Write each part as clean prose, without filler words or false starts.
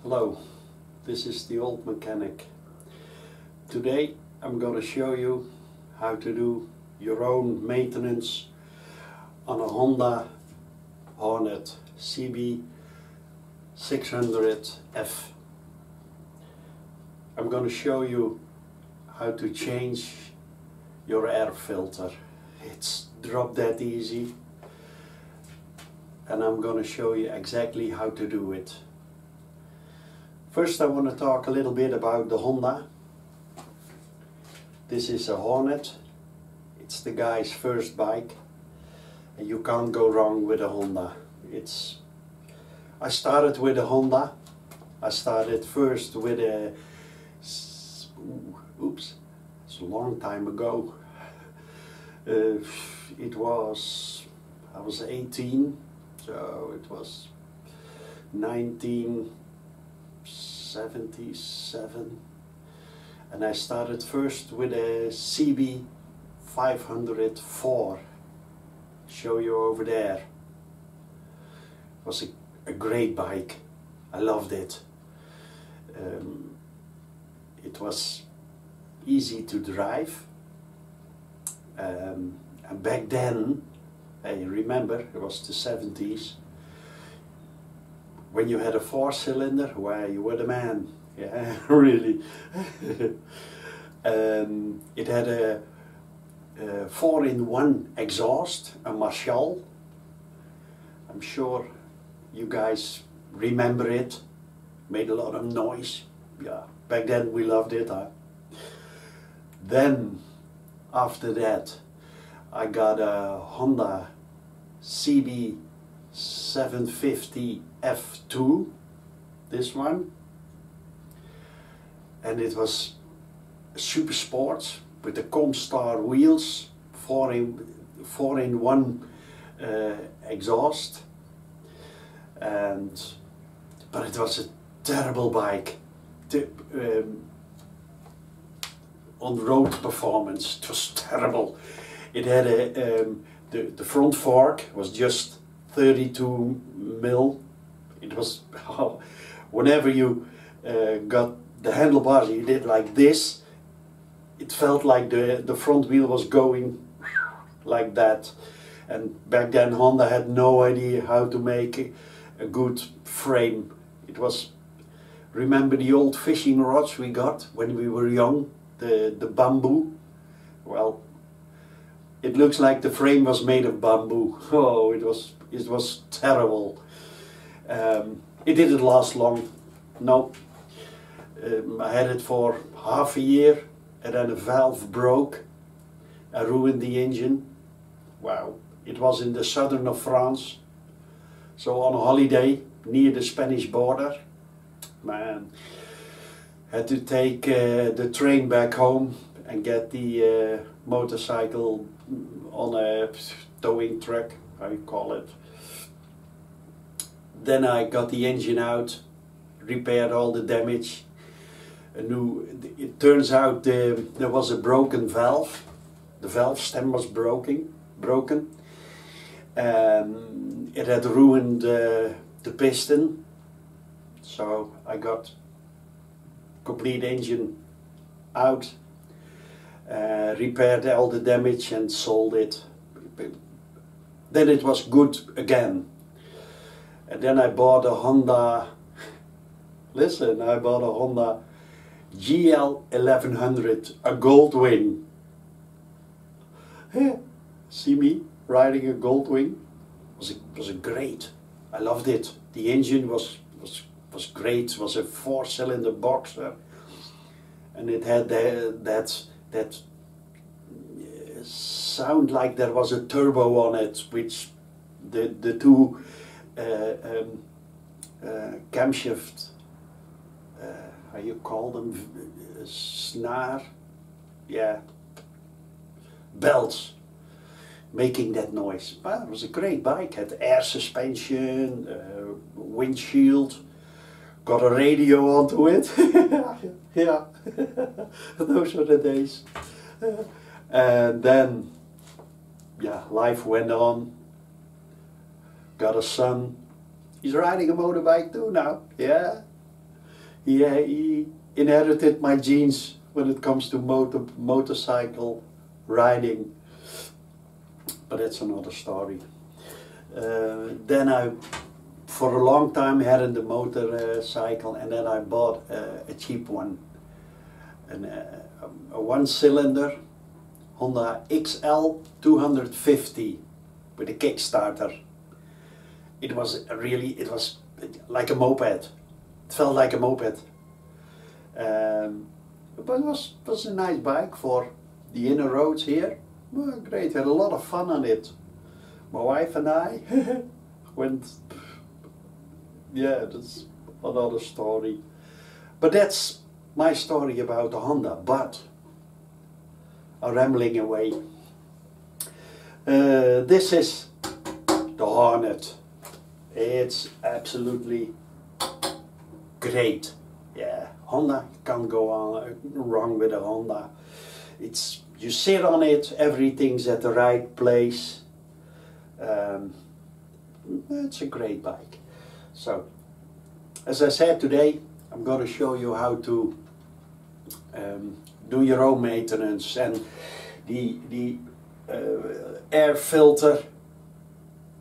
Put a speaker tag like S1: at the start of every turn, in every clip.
S1: Hello, this is the old mechanic. Today I'm going to show you how to do your own maintenance on a Honda Hornet CB600F. I'm going to show you how to change your air filter. It's drop dead easy, and I'm going to show you exactly how to do it. First I want to talk a little bit about the Honda. This is a Hornet. It's the guy's first bike, and you can't go wrong with a Honda. I started with a Honda. I started first with a, oops, it's a long time ago. I was 18, so it was 1977, and I started first with a CB500F. Show you over there. It was a great bike. I loved it. It was easy to drive, and back then, hey, remember, it was the 70s. When you had a 4-cylinder, well, you were the man. Yeah, really. It had a 4-in-1 exhaust, a Marshall. I'm sure you guys remember it. Made a lot of noise. Yeah, back then we loved it. Huh? Then, after that, I got a Honda CB600F this one, and it was super sports with the Comstar wheels, 4-in-1 exhaust, but it was a terrible bike. On road performance, it was terrible. It had the front fork was just 32 mil. It was, whenever you got the handlebars, you did like this, it felt like the front wheel was going like that. And back then Honda had no idea how to make a good frame. It was, remember the old fishing rods we got when we were young, the bamboo? Well, it looks like the frame was made of bamboo. Oh, it was terrible. It didn't last long. No. I had it for half a year, and then a valve broke. I ruined the engine. Wow. It was in the southern of France. So on a holiday near the Spanish border. Man. Had to take the train back home and get the motorcycle on a towing truck, how you call it. Then I got the engine out, repaired all the damage. It turns out there was a broken valve. The valve stem was broken. It had ruined the piston. So I got complete engine out, repaired all the damage and sold it. Then it was good again. And then I bought a Honda, listen, I bought a Honda GL1100, a Goldwing. See me riding a Goldwing? Was a great. I loved it. The engine was great. It was a 4-cylinder boxer, and it had that sound like there was a turbo on it, which the two camshaft, how you call them, snare, yeah, belts, making that noise. Well, it was a great bike. Had air suspension, windshield, got a radio onto it. Yeah, those were the days. And then, yeah, life went on. Got a son. He's riding a motorbike too now. Yeah, he inherited my genes when it comes to motorcycle riding, but that's another story. Then I, for a long time, had the motorcycle, and then I bought a cheap one, a one-cylinder Honda XL 250 with a Kickstarter. It was like a moped. It felt like a moped. But it was a nice bike for the inner roads here. Well, great, had a lot of fun on it. My wife and I went, yeah, that's another story. But that's my story about the Honda, but I'm rambling away. This is the Hornet. It's absolutely great. Yeah, Honda, can't go on wrong with a Honda. You sit on it, everything's at the right place. It's a great bike. So, as I said today, I'm going to show you how to do your own maintenance, and the air filter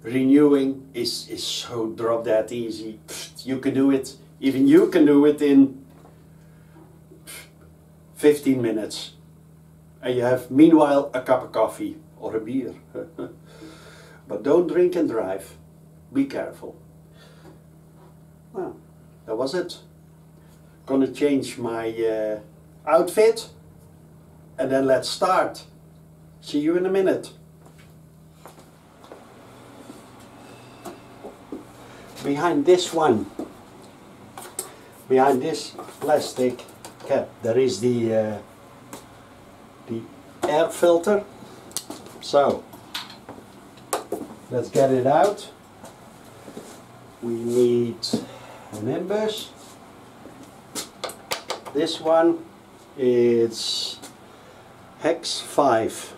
S1: renewing is so drop dead easy. You can do it, even you can do it in 15 minutes. And you have meanwhile a cup of coffee or a beer. But don't drink and drive. Be careful. Well, that was it. Gonna change my outfit, and then let's start. See you in a minute. Behind this plastic cap, there is the air filter. So let's get it out. We need an inbush. This one is hex 5.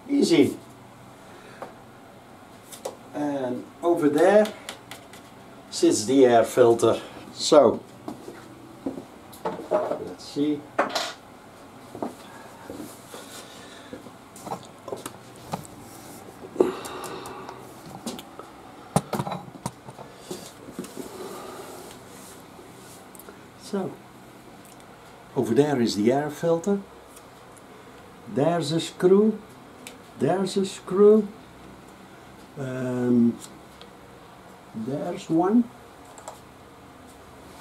S1: Easy. And over there sits the air filter. So let's see. So over there is the air filter. There's a screw. There's a screw. There's one.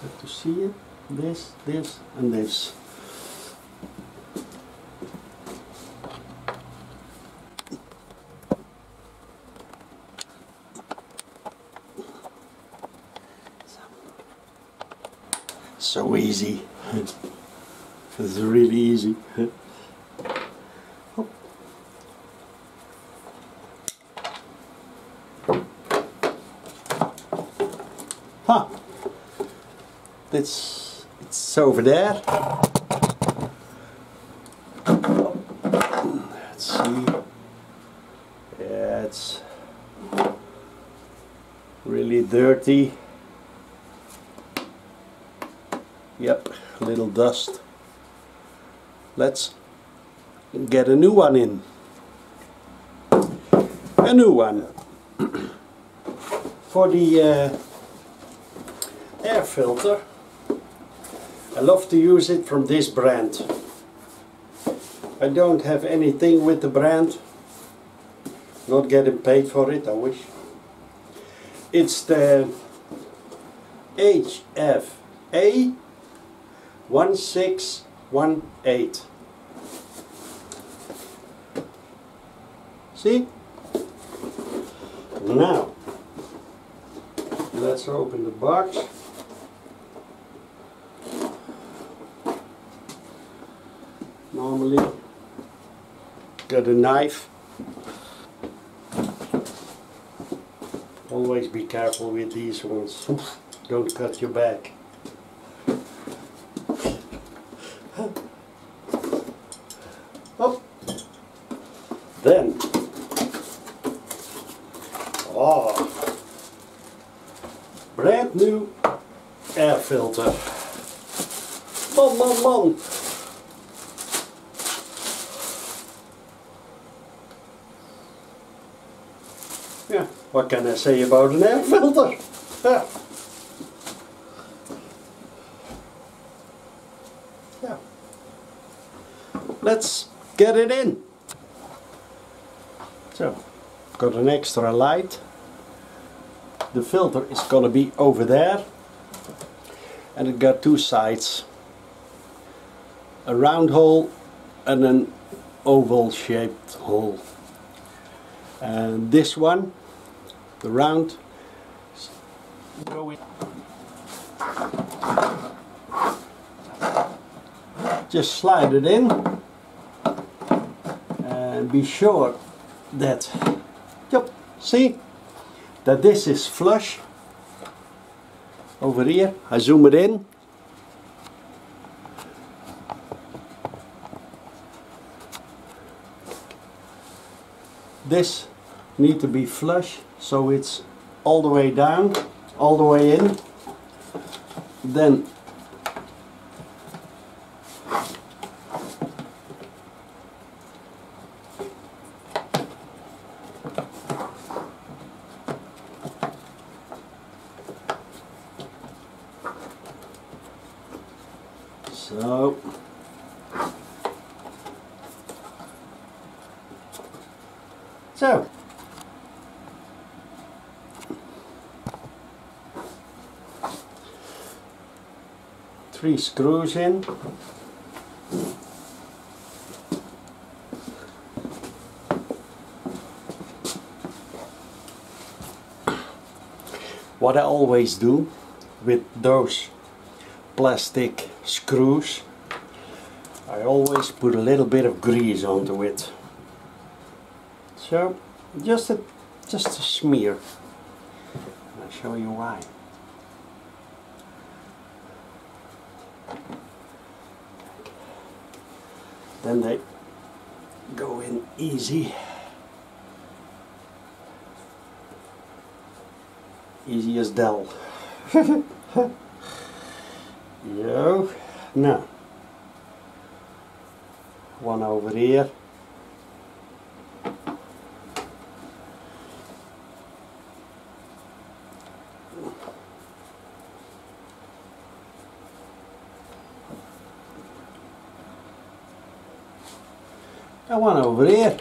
S1: Have to see it. This, and this. So easy. It's really easy. Huh. It's over there. Let's see. Yeah, it's really dirty. Yep, a little dust. Let's get a new one in. A new one. For the air filter, I love to use it from this brand. I don't have anything with the brand, not getting paid for it, I wish. It's the HFA 1618. See? Now let's open the box. normally. Got a knife. Always be careful with these ones. Don't cut your back. Oh. Then, brand new air filter. Man. Yeah, what can I say about an air filter? Yeah. Yeah. Let's get it in. So, got an extra light. The filter is gonna be over there, and it got two sides, a round hole and an oval shaped hole. And this one, the round, just slide it in and be sure that, yep, see that this is flush over here. I zoom it in. This needs to be flush, so it's all the way down, all the way in. Then so three screws in. What I always do with those plastic screws, I always put a little bit of grease onto it. So just a smear. I'll show you why. Then they go in easy. Easy as Dell. Yo, now one over here. And one over here.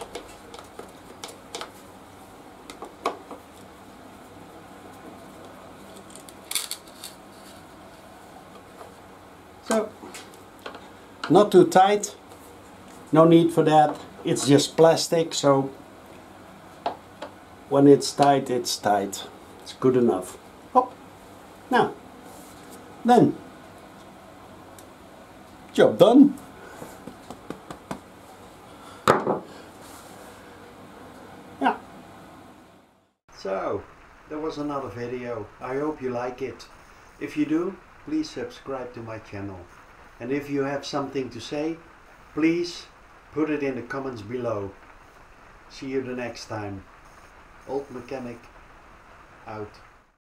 S1: So, not too tight, no need for that, it's just plastic, so when it's tight, it's good enough. Hop. Now, then, job done. Yeah. So, that was another video. I hope you like it. If you do, please subscribe to my channel. And if you have something to say, please put it in the comments below. See you the next time. Old Mechanic out.